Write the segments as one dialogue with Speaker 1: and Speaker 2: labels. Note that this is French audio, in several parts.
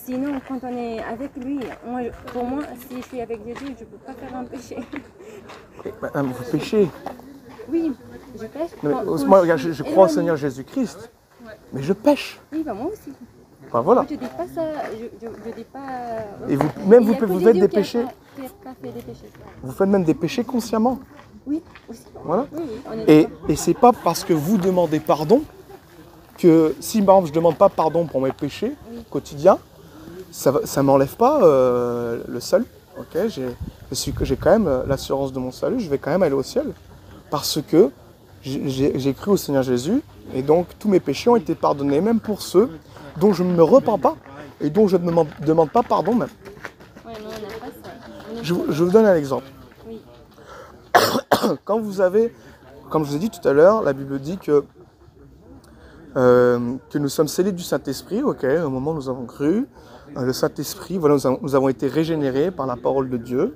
Speaker 1: Sinon, quand on est avec lui, pour moi, si je suis avec Jésus, je ne peux pas faire un péché.
Speaker 2: Madame, vous péchez.
Speaker 1: Oui, je pêche.
Speaker 2: Moi, regarde, je crois au Seigneur Jésus-Christ, mais je pêche.
Speaker 1: Oui, bah moi aussi.
Speaker 2: Enfin, voilà.
Speaker 1: Moi, je ne dis pas ça, je dis pas...
Speaker 2: Et vous faites des péchés.
Speaker 1: Qui a pas fait des péchés.
Speaker 2: Vous faites même des péchés consciemment.
Speaker 1: Oui, aussi.
Speaker 2: Voilà.
Speaker 1: Oui, on est
Speaker 2: Et c'est pas parce que vous demandez pardon que si par exemple je ne demande pas pardon pour mes péchés quotidiens, ça ne m'enlève pas le salut. Okay, j'ai quand même l'assurance de mon salut, je vais quand même aller au ciel. Parce que j'ai cru au Seigneur Jésus et donc tous mes péchés ont été pardonnés, même pour ceux dont je ne me repens pas et dont je ne me demande pas pardon même.
Speaker 1: Ouais, non, on n'a pas ça.
Speaker 2: Je vous donne un exemple.
Speaker 1: Oui.
Speaker 2: Quand vous avez, comme je vous ai dit tout à l'heure, la Bible dit que nous sommes scellés du Saint-Esprit, au moment où nous avons cru. Le Saint-Esprit, voilà, nous avons été régénérés par la parole de Dieu,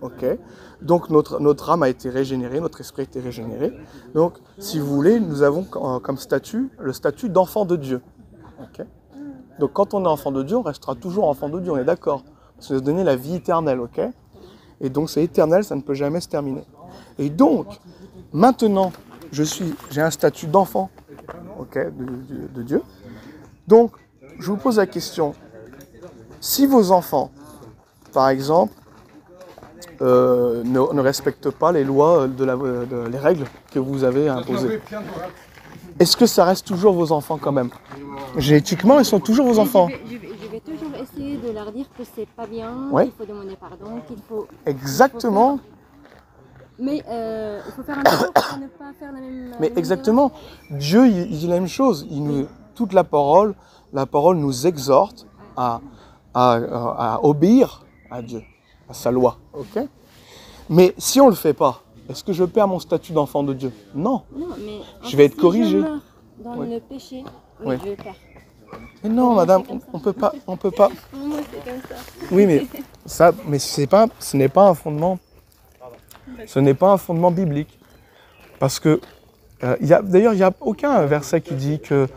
Speaker 2: donc notre âme a été régénérée, notre esprit a été régénéré. Donc, si vous voulez, nous avons comme statut le statut d'enfant de Dieu. Donc, quand on est enfant de Dieu, on restera toujours enfant de Dieu, on est d'accord. Parce que nous a donné la vie éternelle, Et donc, c'est éternel, ça ne peut jamais se terminer. Et donc, maintenant, j'ai un statut d'enfant, de Dieu. Donc, je vous pose la question. Si vos enfants, par exemple, ne respectent pas les lois, les règles que vous avez imposées, est-ce que ça reste toujours vos enfants quand même? Génétiquement, ils sont toujours vos enfants.
Speaker 1: Je vais toujours essayer de leur dire que c'est pas bien, qu'il faut demander pardon, qu'il faut...
Speaker 2: Exactement.
Speaker 1: Mais il faut faire un effort pour ne pas faire la même...
Speaker 2: Mais exactement. Dieu, il dit la même chose. Toute la parole nous exhorte à obéir à Dieu, à sa loi. Mais si on ne le fait pas, est-ce que je perds mon statut d'enfant de Dieu? Non.
Speaker 1: Non, mais
Speaker 2: je vais être corrigé.
Speaker 1: Si je meurs dans le péché, oui, je vais perdre.
Speaker 2: Mais non, madame, on peut pas.
Speaker 1: Moi, c'est comme ça.
Speaker 2: Oui, mais ce n'est pas un fondement. Ce n'est pas un fondement biblique. Parce que, d'ailleurs, il n'y a aucun verset qui dit que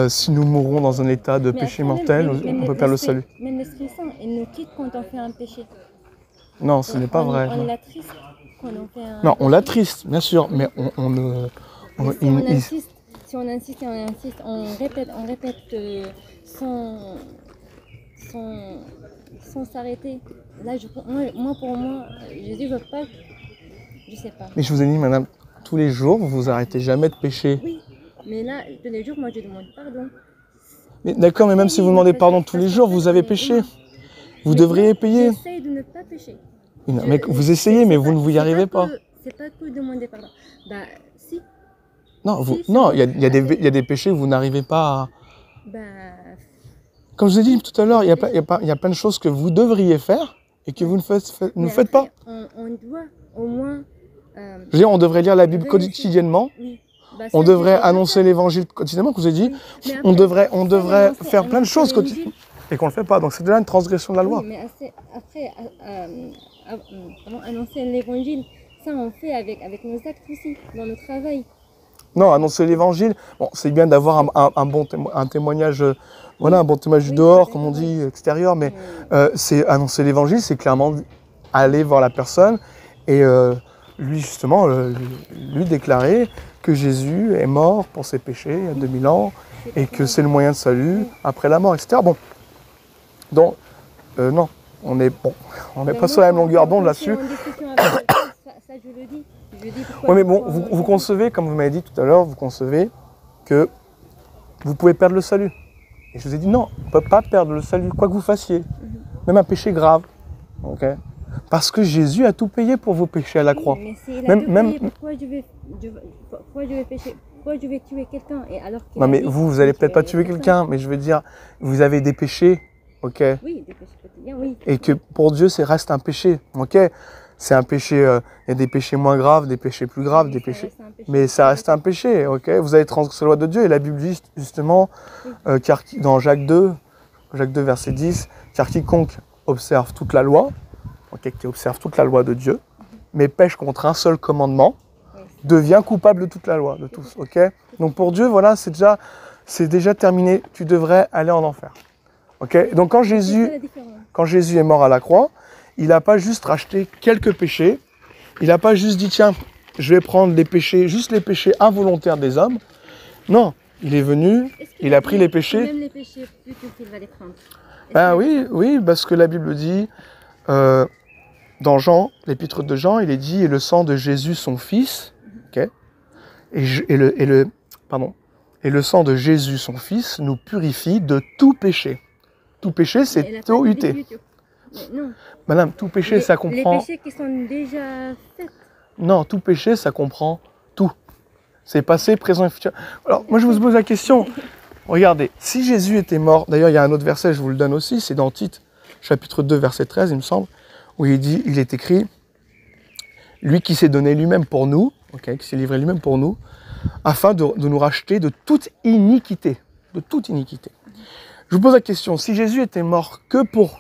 Speaker 2: si nous mourrons dans un état de péché mortel, on peut perdre le salut.
Speaker 1: Même l'Esprit Saint, il nous quitte quand on fait un péché.
Speaker 2: Non, ce n'est pas vrai.
Speaker 1: On l'attriste quand on fait un péché.
Speaker 2: Non, on l'attriste, bien sûr, mais
Speaker 1: si on insiste et on insiste, on répète sans s'arrêter. Là, pour moi, Jésus ne veut pas... Je sais pas.
Speaker 2: Mais je vous ai dit, madame, tous les jours, vous vous arrêtez jamais de pécher.
Speaker 1: Oui, mais là, tous les jours, moi, je demande pardon.
Speaker 2: Mais d'accord, mais même si vous demandez pardon tous les jours, vous avez péché. Vous devriez payer.
Speaker 1: J'essaye de ne pas pécher.
Speaker 2: Mais vous essayez, mais vous ne vous y arrivez pas.
Speaker 1: C'est pas que demander pardon. Bah, si.
Speaker 2: Non, il y a des péchés où vous n'arrivez pas à...
Speaker 1: Bah...
Speaker 2: Comme je vous ai dit tout à l'heure, il y a plein de choses que vous devriez faire et que vous ne faites pas.
Speaker 1: On doit au moins...
Speaker 2: Je veux dire, on devrait lire la Bible quotidiennement. Oui. Bah, on devrait annoncer l'évangile quotidiennement, comme je vous ai dit. Oui, après, on devrait faire plein de choses quotidiennement. Et qu'on ne le fait pas. Donc c'est déjà une transgression de la loi.
Speaker 1: Oui, mais après, annoncer l'évangile, ça on fait avec nos actes aussi, dans le travail.
Speaker 2: Non, annoncer l'évangile, bon, c'est bien d'avoir un témoignage, voilà, un bon témoignage du dehors, comme on dit, extérieur, mais c'est annoncer l'évangile, c'est clairement aller voir la personne et lui justement, lui déclarer que Jésus est mort pour ses péchés il y a 2000 ans et que c'est le moyen de salut après la mort, etc. Bon, donc non, on n'est pas sur la même longueur d'onde là-dessus.
Speaker 1: Ça, je le dis.
Speaker 2: Oui, mais bon, vous concevez, comme vous m'avez dit tout à l'heure, vous concevez que vous pouvez perdre le salut. Et je vous ai dit non, on ne peut pas perdre le salut, quoi que vous fassiez. Même un péché grave. Okay. Parce que Jésus a tout payé pour vos péchés à la croix.
Speaker 1: Mais s'il a tout payé, pourquoi je vais pécher? Pourquoi je vais tuer quelqu'un?
Speaker 2: Non, mais vous n'allez peut-être pas tuer quelqu'un, mais je veux dire, vous avez des péchés, ok?
Speaker 1: Oui, des péchés quotidiens, oui.
Speaker 2: Et que pour Dieu, ça reste un péché, ok? C'est un péché, il y a des péchés moins graves, des péchés plus graves, des péchés. Mais ça reste un péché, ok? Vous avez transgressé la loi de Dieu et la Bible dit justement, dans Jacques 2, verset 10, car quiconque observe toute la loi, qui observe toute la loi de Dieu, mais pêche contre un seul commandement, devient coupable de toute la loi, de tous, ok? Donc pour Dieu, voilà, c'est déjà terminé, tu devrais aller en enfer. Ok. Donc
Speaker 1: C'est ça la différence.
Speaker 2: quand Jésus est mort à la croix, il n'a pas juste racheté quelques péchés. Il n'a pas juste dit, tiens, je vais prendre les péchés, juste les péchés involontaires des hommes. Non, il est venu,
Speaker 1: Est-ce que
Speaker 2: il a pris les péchés.
Speaker 1: Même les péchés, plutôt qu'il va les prendre.
Speaker 2: Ben oui, parce que la Bible dit, dans Jean, l'épître de Jean, il est dit, et le sang de Jésus, son fils, ok, et le sang de Jésus, son fils, nous purifie de tout péché. Tout péché, c'est T-O-U-T.
Speaker 1: Non.
Speaker 2: Madame, tout péché, ça comprend...
Speaker 1: Les péchés qui sont déjà faits.
Speaker 2: Non, tout péché, ça comprend tout. C'est passé, présent et futur. Alors, moi, je vous pose la question. Regardez, si Jésus était mort, d'ailleurs, il y a un autre verset, je vous le donne aussi, c'est dans Tite, chapitre 2, verset 13, il me semble, où il est écrit, lui qui s'est donné lui-même pour nous, okay, qui s'est livré lui-même pour nous, afin de nous racheter de toute iniquité. De toute iniquité. Je vous pose la question, si Jésus était mort que pour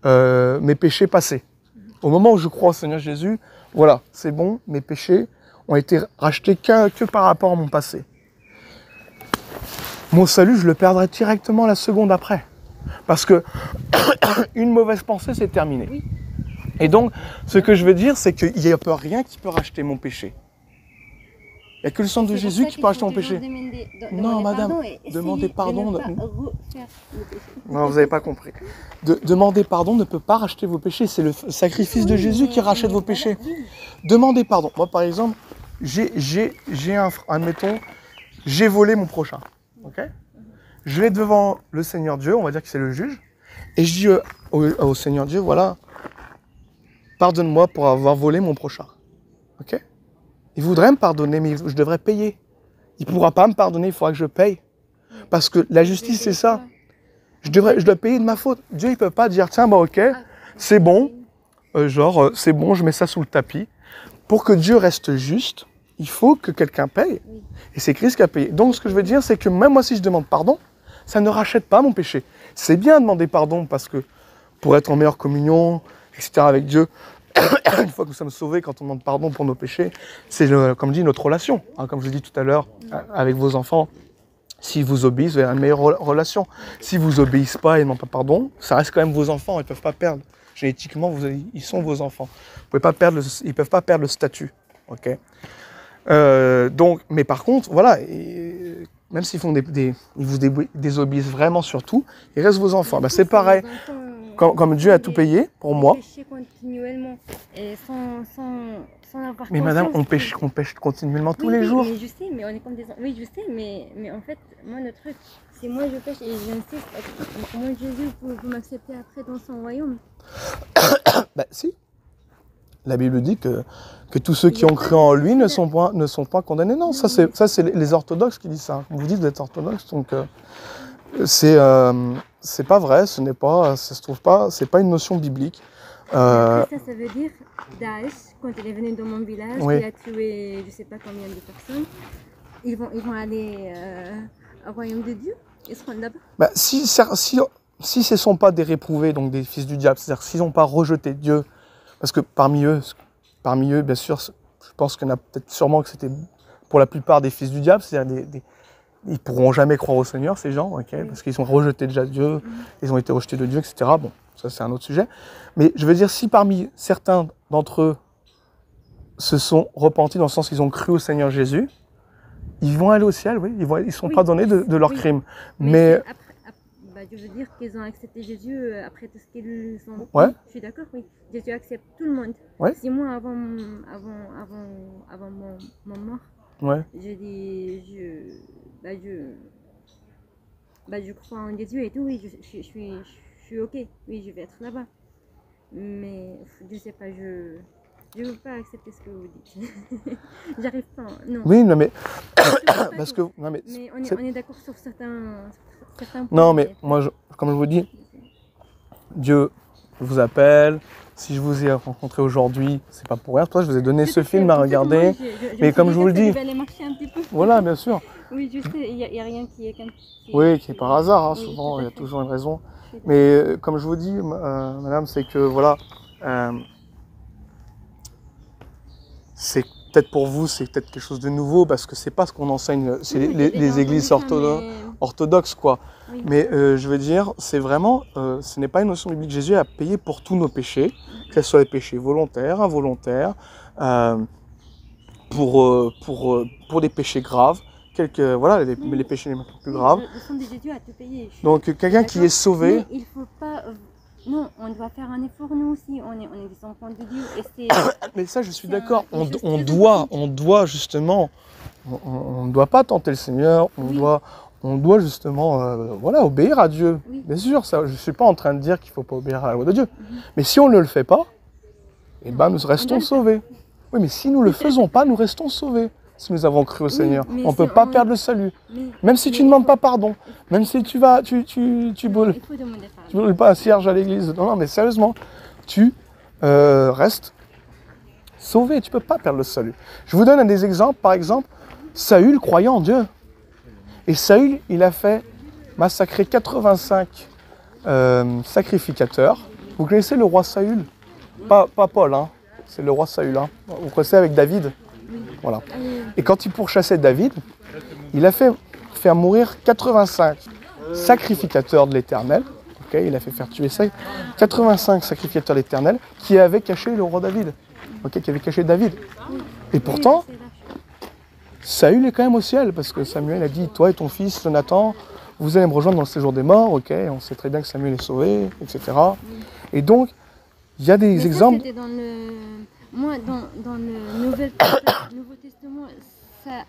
Speaker 2: mes péchés passés, au moment où je crois au Seigneur Jésus, voilà, c'est bon, mes péchés ont été rachetés que par rapport à mon passé. Mon salut, je le perdrai directement la seconde après. Parce que une mauvaise pensée, c'est terminé.
Speaker 1: Oui.
Speaker 2: Et donc, ce que je veux dire, c'est qu'il n'y a rien qui peut racheter mon péché. Il n'y a que le sang de Jésus qui peut racheter mon péché. Non, madame, demander pardon. Non, vous n'avez pas compris. Demander pardon ne peut pas racheter vos péchés. C'est le sacrifice de Jésus qui rachète vos péchés. Demandez pardon. Moi, par exemple, admettons, j'ai volé mon prochain. Okay, je vais devant le Seigneur Dieu, on va dire que c'est le juge, et je dis au Seigneur Dieu, voilà, pardonne-moi pour avoir volé mon prochain. Ok, il voudrait me pardonner, mais je devrais payer. Il ne pourra pas me pardonner, il faudra que je paye. Parce que la justice, c'est ça. Je dois payer de ma faute. Dieu, il ne peut pas dire, tiens, bah ok, c'est bon, c'est bon, je mets ça sous le tapis. Pour que Dieu reste juste, il faut que quelqu'un paye. Et c'est Christ qui a payé. Donc, ce que je veux dire, c'est que même moi, si je demande pardon, ça ne rachète pas mon péché. C'est bien de demander pardon parce que pour être en meilleure communion, etc. avec Dieu, une fois que nous sommes sauvés, quand on demande pardon pour nos péchés, c'est, comme je dis, notre relation. Hein, comme je l'ai dit tout à l'heure, avec vos enfants, s'ils vous obéissent, vous avez une meilleure relation. S'ils ne vous obéissent pas et ne demandent pas pardon, ça reste quand même vos enfants, ils ne peuvent pas perdre. Génétiquement, ils sont vos enfants. Ils ne peuvent pas perdre le statut. Okay, donc, mais par contre, voilà, même s'ils font ils vous désobéissent vraiment sur tout, ils restent vos enfants. Ben, c'est pareil, comme Dieu a tout payé pour moi.
Speaker 1: Continuellement et sans avoir
Speaker 2: mais madame, on pêche continuellement tous les jours.
Speaker 1: Mais je sais, mais on est comme des... Oui, je sais, mais en fait, moi, le truc, c'est moi, je pêche et j'insiste. Comment Jésus peut m'accepter après dans son royaume?
Speaker 2: Ben, si. La Bible dit que tous ceux qui ont cru en lui ne sont pas condamnés. Non, ça c'est les orthodoxes qui disent ça. Vous dites d'être orthodoxe, donc c'est pas vrai, ça se trouve pas, c'est pas une notion biblique.
Speaker 1: Après ça veut dire Daesh, quand il est venu dans mon village, il a tué je sais pas combien de personnes. Ils vont aller au royaume de Dieu. Ils seront là-bas. Bah,
Speaker 2: si ce ne sont pas des réprouvés, donc des fils du diable, c'est-à-dire s'ils n'ont pas rejeté Dieu. Parce que parmi eux, bien sûr, je pense qu'il y en a peut-être sûrement que c'était pour la plupart des fils du diable, c'est-à-dire ils ne pourront jamais croire au Seigneur, ces gens, okay, parce qu'ils ont rejeté déjà Dieu, ils ont été rejetés de Dieu, etc. Bon, ça c'est un autre sujet. Mais je veux dire, si parmi certains d'entre eux se sont repentis, dans le sens qu'ils ont cru au Seigneur Jésus, ils vont aller au ciel, oui, ils ne seront pardonnés de leurs crimes. Mais
Speaker 1: je veux dire qu'ils ont accepté Jésus après tout ce qu'ils ont.
Speaker 2: Ouais.
Speaker 1: Je suis d'accord, oui. Jésus accepte tout le monde.
Speaker 2: Ouais.
Speaker 1: 6 mois avant mon mort,
Speaker 2: ouais.
Speaker 1: je dis, je crois en Jésus et tout, oui, je suis ok, oui, je vais être là-bas. Mais je sais pas, je veux pas accepter ce que vous dites. J'arrive pas, non.
Speaker 2: Oui, non mais parce que non mais
Speaker 1: on est d'accord sur certains points.
Speaker 2: Non mais moi, comme je vous dis, Dieu vous appelle. Si je vous ai rencontré aujourd'hui, c'est pas pour rien. C'est pour ça que je vous ai donné ce film à regarder. Mais comme je vous le dis, voilà, bien sûr.
Speaker 1: Oui, je sais, il y a rien qui est
Speaker 2: qui est par hasard. Hein, souvent, il y a toujours une raison. Mais comme je vous dis, madame, c'est que voilà, c'est peut-être pour vous, c'est peut-être quelque chose de nouveau parce que c'est pas ce qu'on enseigne. C'est les églises orthodoxes. orthodoxe, quoi.
Speaker 1: Oui.
Speaker 2: Mais je veux dire, c'est vraiment, ce n'est pas une notion biblique. Jésus a payé pour tous nos péchés, que ce soit les péchés volontaires, involontaires, pour des péchés graves, voilà, les péchés les plus graves.
Speaker 1: Le sang de Jésus a tout payé.
Speaker 2: Donc quelqu'un qui est sauvé,
Speaker 1: mais il faut pas. Non, on doit faire un effort nous aussi. On est des enfants de Dieu. Et c'est.
Speaker 2: mais ça je suis
Speaker 1: c'est
Speaker 2: d'accord,
Speaker 1: quelque chose de
Speaker 2: on doit justement, on ne doit pas tenter le Seigneur,
Speaker 1: Oui.
Speaker 2: on doit justement voilà, obéir à Dieu.
Speaker 1: Oui.
Speaker 2: Bien sûr, ça, je ne suis pas en train de dire qu'il ne faut pas obéir à la loi de Dieu. Mais si on ne le fait pas, eh ben, nous restons sauvés. Oui, mais si nous ne le faisons pas, nous restons sauvés. Si nous avons cru au Seigneur,
Speaker 1: mais
Speaker 2: on ne peut pas perdre le salut. Même si tu ne demandes pas pardon, même si tu vas, tu brûles.
Speaker 1: Il faut demander pardon.
Speaker 2: Tu ne brûles pas un cierge à l'église. Non, non, mais sérieusement, tu restes sauvé. Tu ne peux pas perdre le salut. Je vous donne des exemples. Par exemple, Saül croyait en Dieu. Et Saül, il a fait massacrer 85 sacrificateurs. Vous connaissez le roi Saül? Pas Paul, hein. C'est le roi Saül. Hein. Vous connaissez avec David? Voilà. Et quand il pourchassait David, il a fait faire mourir 85 sacrificateurs de l'Éternel. Okay, il a fait faire tuer ça. 85 sacrificateurs de l'Éternel qui avaient caché le roi David. Okay, qui avaient caché David. Et pourtant, Saül est quand même au ciel, parce que Samuel a dit, toi et ton fils Jonathan, vous allez me rejoindre dans le séjour des morts. Ok, on sait très bien que Samuel est sauvé, etc. Et donc, il y a des exemples.
Speaker 1: Ça, dans moi, dans le Nouveau Testament, ça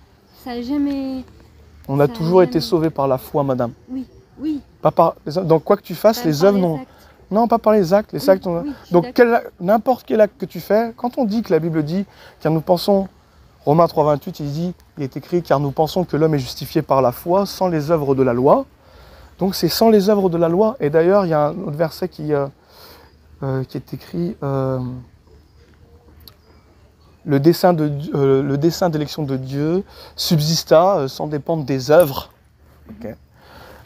Speaker 1: n'a jamais.
Speaker 2: On a toujours été sauvés par la foi, madame.
Speaker 1: Oui, oui.
Speaker 2: Pas par, donc quoi que tu fasses, les œuvres non. Non, pas par les actes. Les actes donc n'importe quel acte que tu fais, quand on dit que la Bible dit, car nous pensons, Romains 3,28, il est écrit, car nous pensons que l'homme est justifié par la foi, sans les œuvres de la loi. Donc c'est sans les œuvres de la loi. Et d'ailleurs, il y a un autre verset qui est écrit, le dessein d'élection de Dieu subsista sans dépendre des œuvres. Okay.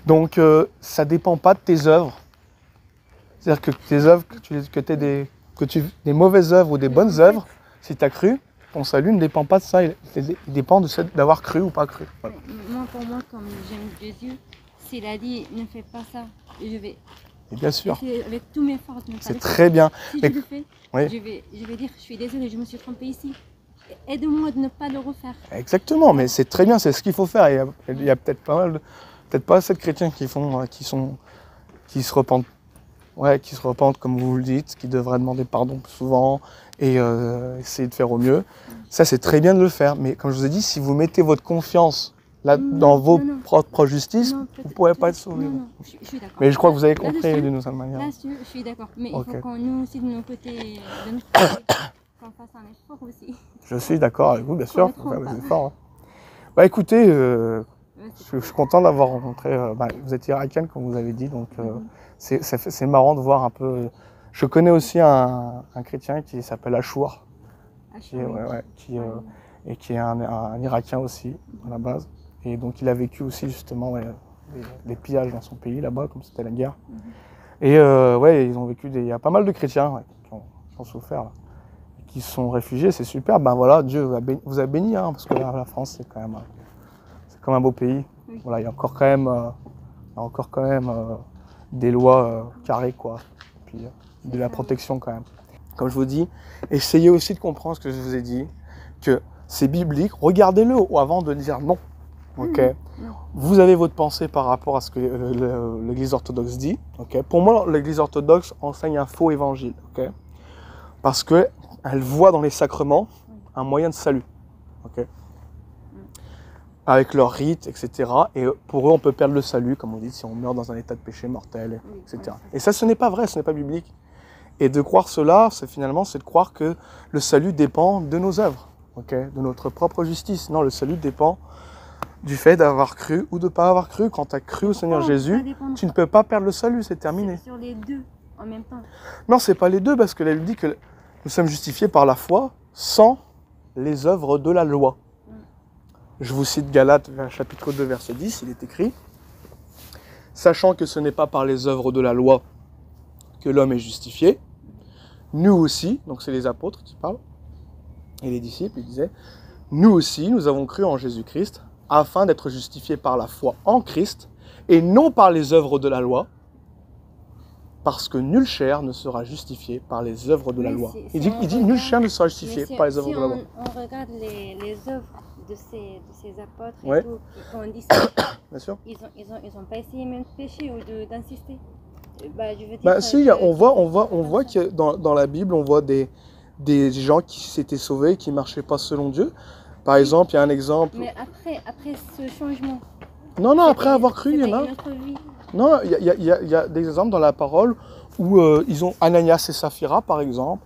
Speaker 2: Donc ça ne dépend pas de tes œuvres. C'est-à-dire que tes œuvres, que tu aies des mauvaises œuvres ou des bonnes œuvres, si tu as cru, ton salut ne dépend pas de ça, il dépend d'avoir cru ou pas cru. Voilà.
Speaker 1: Pour moi, comme j'aime Jésus, s'il a dit ne fais pas ça, je vais.
Speaker 2: Et bien sûr.
Speaker 1: Avec tous mes forces.
Speaker 2: C'est très bien.
Speaker 1: Si je le fais, oui. je vais dire je suis désolée, je me suis trompée ici. Aide-moi de ne pas le refaire.
Speaker 2: Exactement, mais c'est très bien, c'est ce qu'il faut faire. Il y a peut-être pas assez de chrétiens qui se repentent. Ouais, qui se repentent comme vous le dites, qui devraient demander pardon plus souvent et essayer de faire au mieux. Ça, c'est très bien de le faire, mais comme je vous ai dit, si vous mettez votre confiance là, dans vos propres justices, vous ne pourrez pas être sauvé.
Speaker 1: Non, je suis d'accord.
Speaker 2: Mais je crois que vous avez compris d'une certaine manière.
Speaker 1: Là, je suis d'accord, mais il faut qu'on nous aussi de notre côté, qu'on fasse un effort aussi. Je
Speaker 2: suis d'accord avec vous, bien sûr, faut faire des efforts. Hein. Bah écoutez, je suis content d'avoir rencontré, vous êtes irakienne comme vous avez dit, donc c'est marrant de voir un peu. Je connais aussi un chrétien qui s'appelle Achour, qui est un Irakien aussi à la base. Et donc il a vécu aussi justement les pillages dans son pays là-bas, comme c'était la guerre. Et ils ont vécu il y a pas mal de chrétiens qui ont souffert, là, qui sont réfugiés, c'est super. Ben voilà, Dieu vous a béni, hein, parce que la France c'est quand même un beau pays. Oui. Voilà, il y a encore quand même des lois carrées, quoi. Et puis de la protection quand même. Comme je vous dis, essayez aussi de comprendre ce que je vous ai dit, que c'est biblique, regardez-le avant de dire non. Okay. Vous avez votre pensée par rapport à ce que l'Église orthodoxe dit. Okay. Pour moi, l'Église orthodoxe enseigne un faux évangile. Okay. Parce qu'elle voit dans les sacrements un moyen de salut. Okay. Avec leurs rites, etc. Et pour eux, on peut perdre le salut, comme on dit, si on meurt dans un état de péché mortel, etc. Et ça, ce n'est pas vrai, ce n'est pas biblique. Et de croire cela, c'est de croire que le salut dépend de nos œuvres, okay, de notre propre justice. Non, le salut dépend du fait d'avoir cru ou de ne pas avoir cru. Quand tu as cru au Seigneur Jésus, tu ne peux pas perdre le salut, c'est terminé.
Speaker 1: C'est sur les deux en même temps.
Speaker 2: Non, c'est pas les deux, parce qu'elle dit que nous sommes justifiés par la foi sans les œuvres de la loi. Je vous cite Galates, chapitre 2, verset 10, il est écrit « Sachant que ce n'est pas par les œuvres de la loi que l'homme est justifié, nous aussi, donc c'est les apôtres qui parlent, et les disciples, ils disaient, nous aussi, nous avons cru en Jésus-Christ, afin d'être justifiés par la foi en Christ et non par les œuvres de la loi, parce que nulle chair ne sera justifiée par les œuvres de la loi. Il dit nulle chair ne sera justifiée par les œuvres de la loi.
Speaker 1: On regarde les œuvres de ces apôtres
Speaker 2: Ouais.
Speaker 1: et tout, et quand on dit ça,
Speaker 2: Bien sûr.
Speaker 1: ils ont pas essayé même de pécher ou d'insister. Bah, je veux dire,
Speaker 2: Bah si, on voit que dans la Bible, on voit des gens qui s'étaient sauvés, qui ne marchaient pas selon Dieu. Par exemple, il y a un exemple...
Speaker 1: Mais après ce changement,
Speaker 2: Non, après avoir cru, il y en a.
Speaker 1: c'était une autre vie.
Speaker 2: Non, il y a des exemples dans la parole où ils ont Ananias et Saphira, par exemple.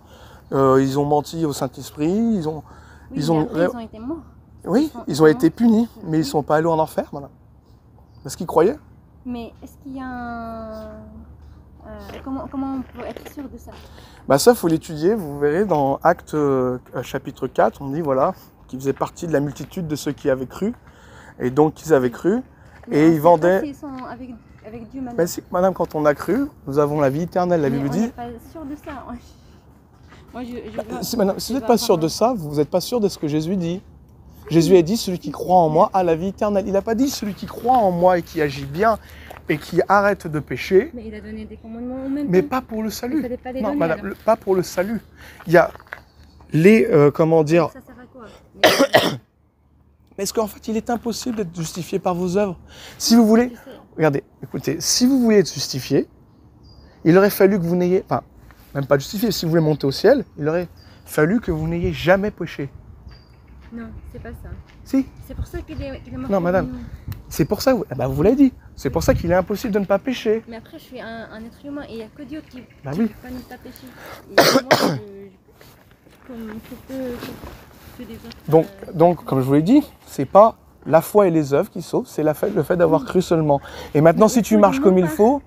Speaker 2: Ils ont menti au Saint-Esprit.
Speaker 1: Oui,
Speaker 2: Ils
Speaker 1: mais
Speaker 2: ont...
Speaker 1: après, ils ont été morts.
Speaker 2: Oui, ils ont été punis, mais ils ne sont pas allés en enfer, madame. Parce qu'ils croyaient.
Speaker 1: Mais est-ce qu'il y a un... comment on peut être sûr de ça?
Speaker 2: Bah ça, il faut l'étudier. Vous verrez dans Actes chapitre 4, on dit voilà, qu'ils faisaient partie de la multitude de ceux qui avaient cru. Et donc, ils avaient cru.
Speaker 1: Mais
Speaker 2: Et
Speaker 1: on
Speaker 2: ils
Speaker 1: sait
Speaker 2: vendaient...
Speaker 1: pas s'ils sont avec Dieu maintenant.
Speaker 2: Mais si, madame, quand on a cru, nous avons la vie éternelle. La
Speaker 1: Mais
Speaker 2: Bible
Speaker 1: on
Speaker 2: dit...
Speaker 1: n'est pas sûr de ça. Moi,
Speaker 2: Si vous n'êtes pas sûr de ça, vous n'êtes pas sûr de ce que Jésus dit. Jésus a dit, celui qui croit en moi a la vie éternelle. Il n'a pas dit, celui qui croit en moi et qui agit bien et qui arrête de pécher,
Speaker 1: Mais il a donné des commandements au même
Speaker 2: mais
Speaker 1: temps.
Speaker 2: pas pour le
Speaker 1: Il
Speaker 2: salut.
Speaker 1: fallait pas les
Speaker 2: Non,
Speaker 1: donner,
Speaker 2: madame,
Speaker 1: alors.
Speaker 2: pas pour le salut. Il y a les, comment dire...
Speaker 1: Ça sert à quoi? Mais,
Speaker 2: Mais est-ce qu'en fait, il est impossible d'être justifié par vos œuvres? Si vous voulez...
Speaker 1: tu sais,
Speaker 2: Regardez, écoutez, si vous voulez être justifié, il aurait fallu que vous n'ayez... Enfin, même pas justifié, si vous voulez monter au ciel, il aurait fallu que vous n'ayez jamais péché.
Speaker 1: non, c'est pas ça.
Speaker 2: Si,
Speaker 1: C'est pour ça qu'il est mort.
Speaker 2: Non,
Speaker 1: pour
Speaker 2: madame.
Speaker 1: nous.
Speaker 2: c'est pour ça, vous l'avez dit, c'est pour ça qu'il est impossible de ne pas pécher.
Speaker 1: Mais après, je suis un être humain et il n'y a que Dieu qui
Speaker 2: Bah
Speaker 1: qui
Speaker 2: oui.
Speaker 1: peut pas nous pas pécher. Et moi, que des autres.
Speaker 2: Donc, comme je vous l'ai dit, c'est pas la foi et les œuvres qui sauvent, c'est le fait d'avoir cru seulement. Et maintenant, si tu marches comme il faut,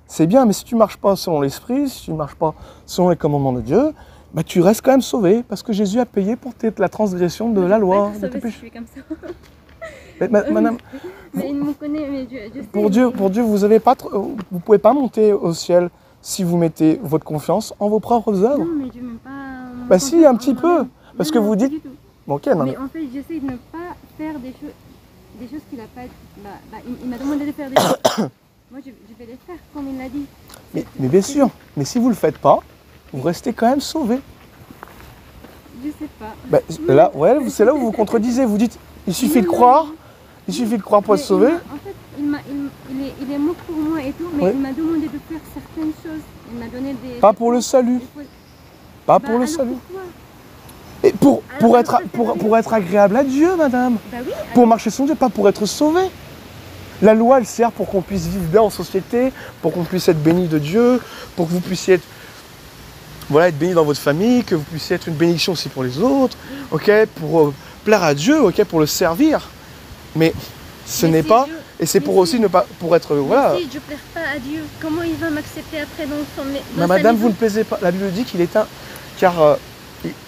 Speaker 2: c'est bien, mais si tu marches pas selon l'esprit, si tu marches pas selon les commandements de Dieu, bah, tu restes quand même sauvé, parce que Jésus a payé pour la transgression de la loi, de tes
Speaker 1: Je
Speaker 2: péchés.
Speaker 1: suis comme ça.
Speaker 2: Mais, madame,
Speaker 1: Mais il me connaît, mais je sais.
Speaker 2: pour Dieu, vous pouvez pas monter au ciel si vous mettez votre confiance en vos propres œuvres.
Speaker 1: Non, mais je n'aime pas. mon
Speaker 2: Bah si, un
Speaker 1: confiance
Speaker 2: petit
Speaker 1: en
Speaker 2: peu,
Speaker 1: moi-même.
Speaker 2: parce
Speaker 1: Non,
Speaker 2: que
Speaker 1: non,
Speaker 2: vous
Speaker 1: pas
Speaker 2: dites...
Speaker 1: du tout.
Speaker 2: Bon, ok, non,
Speaker 1: Mais en fait, j'essaie de ne pas faire des choses qu'il n'a pas. Il m'a demandé de faire des choses. Moi, je vais les faire comme il l'a dit.
Speaker 2: mais bien sûr, mais si vous le faites pas, vous restez quand même sauvé.
Speaker 1: Je sais pas.
Speaker 2: Bah, là, ouais, c'est là où vous vous contredisez. Vous dites, il suffit de croire, pour être sauvé.
Speaker 1: En fait, il est mort pour moi et tout, mais
Speaker 2: Ouais.
Speaker 1: il m'a demandé de faire certaines choses. Il m'a donné des.
Speaker 2: Pas pour le salut, pas pour le
Speaker 1: alors
Speaker 2: salut.
Speaker 1: pourquoi?
Speaker 2: Et pour
Speaker 1: Alors,
Speaker 2: être, pour être agréable à Dieu, madame.
Speaker 1: Bah oui.
Speaker 2: Pour marcher sans Dieu, pas pour être sauvé. La loi, elle sert pour qu'on puisse vivre bien en société, pour qu'on puisse être béni de Dieu, pour que vous puissiez être, être béni dans votre famille, que vous puissiez être une bénédiction aussi pour les autres, ok, pour plaire à Dieu, ok, pour le servir. Mais ce
Speaker 1: Mais
Speaker 2: n'est
Speaker 1: si
Speaker 2: pas,
Speaker 1: Dieu-
Speaker 2: et c'est
Speaker 1: mais
Speaker 2: pour
Speaker 1: si-
Speaker 2: aussi ne pas, pour être, voilà.
Speaker 1: Si je ne plaire pas à Dieu, comment il va m'accepter après dans son.
Speaker 2: Mais
Speaker 1: sa
Speaker 2: madame,
Speaker 1: maison?
Speaker 2: vous ne plaisez pas. La Bible dit qu'il est un,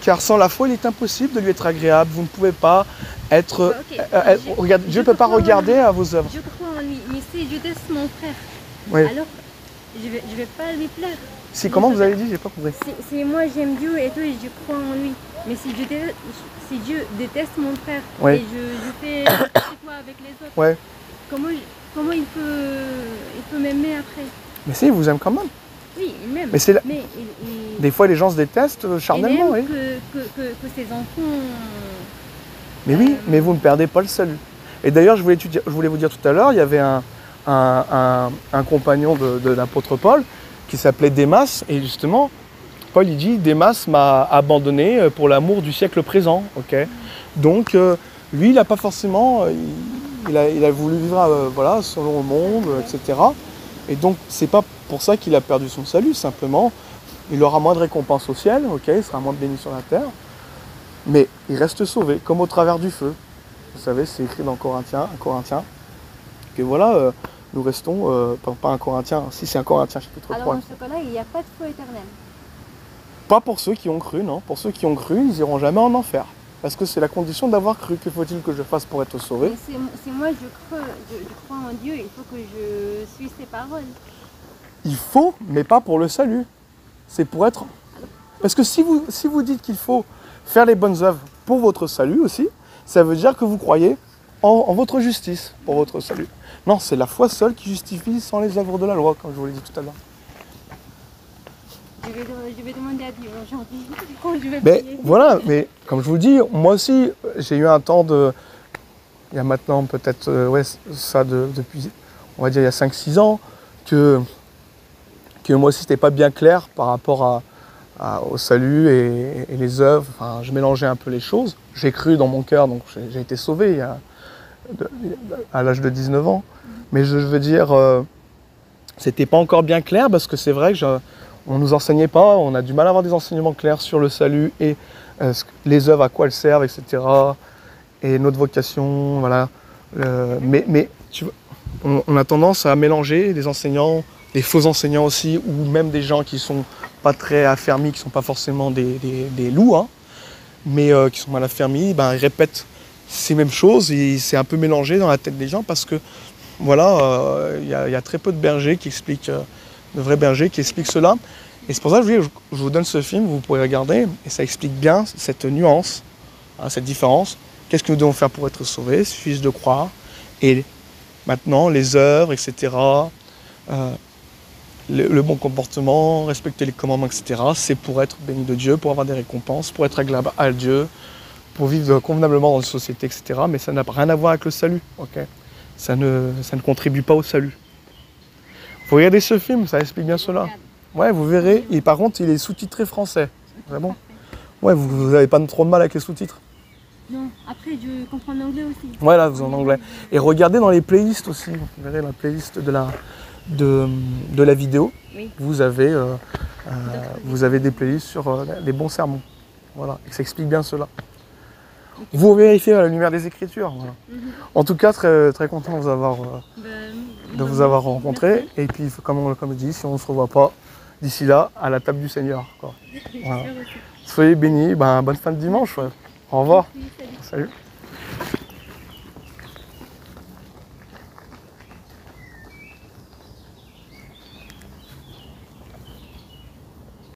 Speaker 2: car sans la foi, il est impossible de lui être agréable. Vous ne pouvez pas être.
Speaker 1: Bah, ok.
Speaker 2: Regarde, Dieu ne peut pas
Speaker 1: crois en-
Speaker 2: regarder à vos œuvres.
Speaker 1: Je crois en lui, mais si je teste mon frère,
Speaker 2: Oui.
Speaker 1: alors je vais pas lui plaire.
Speaker 2: Si, comment vous avez dit? J'ai pas compris.
Speaker 1: Si moi j'aime Dieu et tout, et je crois en lui. Mais si Dieu déteste mon frère
Speaker 2: Ouais.
Speaker 1: et je fais n'importe quoi avec les autres,
Speaker 2: Ouais.
Speaker 1: comment il peut m'aimer après?
Speaker 2: Mais si, il vous aime quand même.
Speaker 1: Oui, il m'aime.
Speaker 2: Mais c'est la-
Speaker 1: Mais
Speaker 2: Des fois, les gens se détestent
Speaker 1: il
Speaker 2: charnellement, oui.
Speaker 1: aime que ses enfants.
Speaker 2: Mais oui, mais vous ne perdez pas le salut. Et d'ailleurs, je voulais vous dire tout à l'heure, il y avait un compagnon de l'apôtre Paul qui s'appelait Démas, et justement, Paul il dit, Démas m'a abandonné pour l'amour du siècle présent, ok. Donc, lui, il n'a pas forcément, il a voulu vivre, voilà, selon le monde, etc. Et donc, c'est pas pour ça qu'il a perdu son salut, simplement, il aura moins de récompenses au ciel, ok, il sera moins béni sur la terre, mais il reste sauvé, comme au travers du feu. Vous savez, c'est écrit dans Corinthiens, que voilà, nous restons, pas un Corinthien, si c'est un Corinthien chapitre 3.
Speaker 1: Alors dans ce cas-là, il n'y a pas de feu éternel.
Speaker 2: Pas pour ceux qui ont cru, non. Pour ceux qui ont cru, ils iront jamais en enfer. Parce que c'est la condition d'avoir cru. Que faut-il que je fasse pour être sauvé?
Speaker 1: Mais si moi je crois en Dieu, il faut que je suis ses paroles.
Speaker 2: Il faut, mais pas pour le salut. C'est pour être... Parce que si vous dites qu'il faut faire les bonnes œuvres pour votre salut aussi, ça veut dire que vous croyez en votre justice pour votre salut. Non, c'est la foi seule qui justifie sans les œuvres de la loi, comme je vous l'ai dit tout à l'heure.
Speaker 1: Je vais demander à Dieu aujourd'hui quand je vais
Speaker 2: Mais
Speaker 1: prier.
Speaker 2: voilà, mais comme je vous le dis, moi aussi, j'ai eu un temps de... Il y a maintenant peut-être, depuis, on va dire, il y a 5-6 ans, que moi aussi, c'était pas bien clair par rapport au salut et les œuvres. Enfin, je mélangeais un peu les choses. J'ai cru dans mon cœur, donc j'ai été sauvé à l'âge de 19 ans. Mais je veux dire, c'était pas encore bien clair parce que c'est vrai que on nous enseignait pas, on a du mal à avoir des enseignements clairs sur le salut et les œuvres, à quoi elles servent, etc. Et notre vocation, voilà. Mais tu vois, on a tendance à mélanger des enseignants, des faux enseignants aussi, ou même des gens qui sont pas très affermis, qui sont pas forcément des loups, hein, mais qui sont mal affermis, ben, ils répètent ces mêmes choses et c'est un peu mélangé dans la tête des gens parce que voilà, il y a très peu de bergers qui expliquent, de vrais bergers qui expliquent cela. Et c'est pour ça que je vous donne ce film, vous pourrez regarder, et ça explique bien cette nuance, hein, cette différence. Qu'est-ce que nous devons faire pour être sauvés? Il suffit juste de croire. Et maintenant, les œuvres, etc., le bon comportement, respecter les commandements, etc., c'est pour être béni de Dieu, pour avoir des récompenses, pour être agréable à Dieu, pour vivre convenablement dans une société, etc. Mais ça n'a rien à voir avec le salut. Okay, ça ne contribue pas au salut. Vous regardez ce film, ça explique bien cela. Ouais, vous verrez. Et par contre, il est sous-titré français. Vraiment. Ouais, vous n'avez pas trop de mal avec les sous-titres.
Speaker 1: Non, après je comprends l'anglais aussi.
Speaker 2: Ouais, là, vous en anglais. Et regardez dans les playlists aussi. Vous verrez la playlist de la vidéo.
Speaker 1: Oui.
Speaker 2: Vous avez des playlists sur les bons sermons. Voilà. Et ça explique bien cela. Okay. Vous vérifiez la lumière des Écritures. Voilà. En tout cas, très, très content de vous avoir rencontré. Et puis, comme je dis, si on ne se revoit pas d'ici là, à la table du Seigneur. Quoi. Voilà. Soyez bénis. Bonne fin de dimanche. Ouais. Au revoir. Salut.